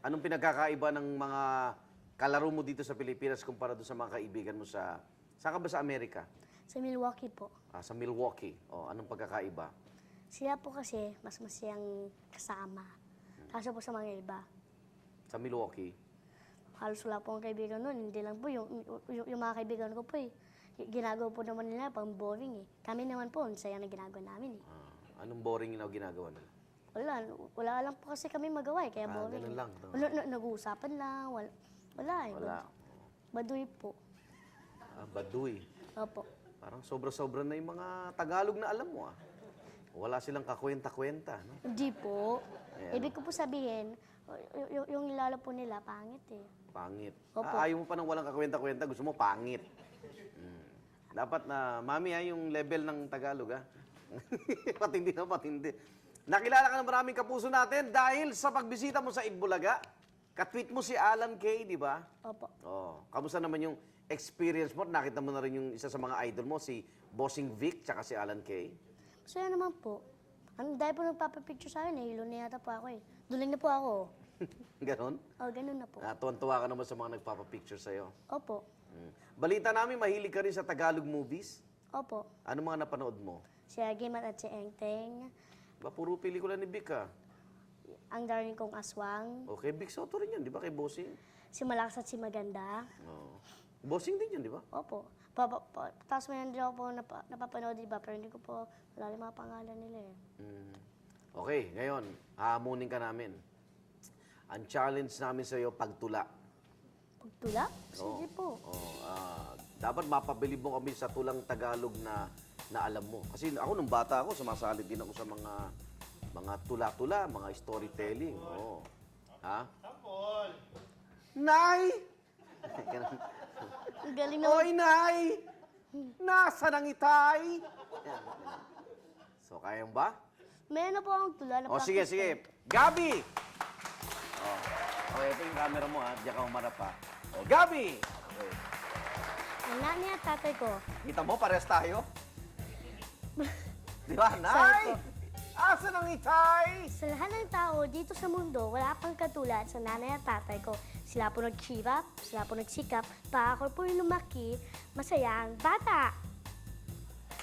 Anong pinagkakaiba ng mga kalaro mo dito sa Pilipinas kumpara doon sa mga kaibigan mo sa... Saan ka ba sa Amerika? Sa Milwaukee po. Sa Milwaukee. Anong pagkakaiba? Sila po kasi mas masayang kasama. Kaso po sa mga iba, Sa Milwaukee? halos wala po ang kaibigan nun. Hindi lang po, yung mga kaibigan ko po ginagawa po naman nila pang boring eh. Kami naman po, ang saya na ginagawa namin eh. Anong boring na ginagawa nila? Wala lang po kasi kami magawa eh, kaya boring. Ganun eh. lang. Nag-uusapan lang, wala eh. Wala. Baduy po. Baduy. Opo. Parang sobra-sobra na yung mga Tagalog na alam mo Wala silang kakwenta-kwenta, no? Hindi po. Ayan. Ibig ko po sabihin, yung nilala po nila, pangit eh. Pangit. Opo. Ayaw mo pa ng walang kakwenta-kwenta, gusto mo pangit. Dapat na, mami yung level ng Tagalog patindi na patindi. Nakilala ka ng maraming kapuso natin dahil sa pagbisita mo sa Itbulaga. Katweet mo si Alan Kay, di ba? Opo. Kamusta naman yung experience mo? Nakita mo na rin yung isa sa mga idol mo, si Bossing Vic, tsaka si Alan Kay. Masaya naman po. Dahil po nagpapapicture sa akin, nahilo na yata po ako eh. Duling na po ako. Ganon? Ganun na po. Tuwan-tuwa ka naman sa mga nagpapapicture sa'yo. Opo. Balita namin, mahilig ka rin sa Tagalog movies. Opo. Ano mga napanood mo? Si Agimat at si Engteng, Puro pelikula ni Vic ang darling kong aswang, Okay, Vic Soto rin yan, di ba? Kay Bossing. si Malakas at si Maganda. Bossing din yan, di ba? Opo. Tapos may hindi ako po napapanood, diba? Pero hindi ko po wala yung mga pangalan nila eh. Okay, ngayon, hahamunin ka namin. Ang challenge namin sa iyo, pagtula. Pagtula? Sige po. Dapat mapabilib mo kami sa tulang Tagalog na alam mo. Kasi ako, nung bata ako, sumasali din ako sa mga tula-tula, mga storytelling. Ha? Sampol! Nay! Ang galing naman. Oy, Nay! Nasaan ang itay? So, kaya mo ba? May ano po akong tula na Sige, practice sige. Gabi! Okay, ito yung camera mo, Diyan ka umarap, Gabi! Okay. Ang nanay at tatay ko, Kita mo, pares tayo? Di ba, Sorry Nay? po. Asan ang itay? sa lahat ng tao dito sa mundo, wala pang katulad sa nanay at tatay ko. Sila po nagchirap, sila po nagsikap, para ako po yung lumaki, masayang bata.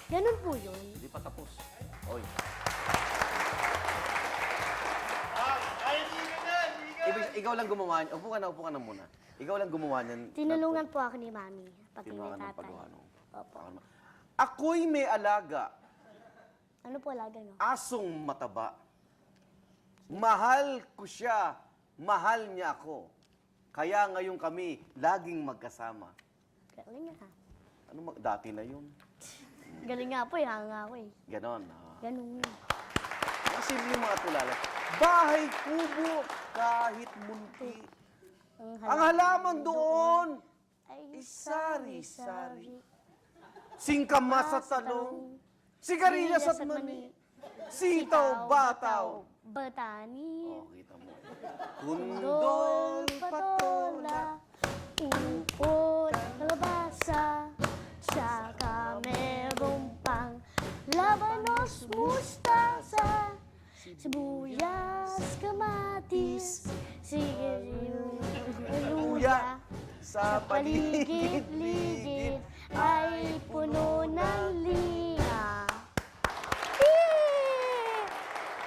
Ganun po yun. Hindi pa tapos. Oy. Ikaw lang gumawa niyan. Upo ka na muna. Ikaw lang gumawa niyan. Tinulungan po ako ni Mami, pati ni Tinulungan ng tatay. paggawa. Opo. Ako'y may alaga, Ano po alaga, no? asong mataba. Mahal ko siya, mahal niya ako. Kaya ngayon kami laging magkasama. Galing nga. Dati na yun. Galing nga po, hanga ako eh. Ganon. Ganun. Kasi yung mga tulala. Bahay kubo, kahit munti. Ang halaman doon ay sari-sari. Singkamas at talong, sigarilyas at mani, sitaw, bataw. Batani, Kita mo. Kundol, patola, upo, kalabasa, tsaka merong pang labanos, mustasa, sibuyas, kamatis, sigarilyo, luya, Sa paligid-ligid ay puno ng linya.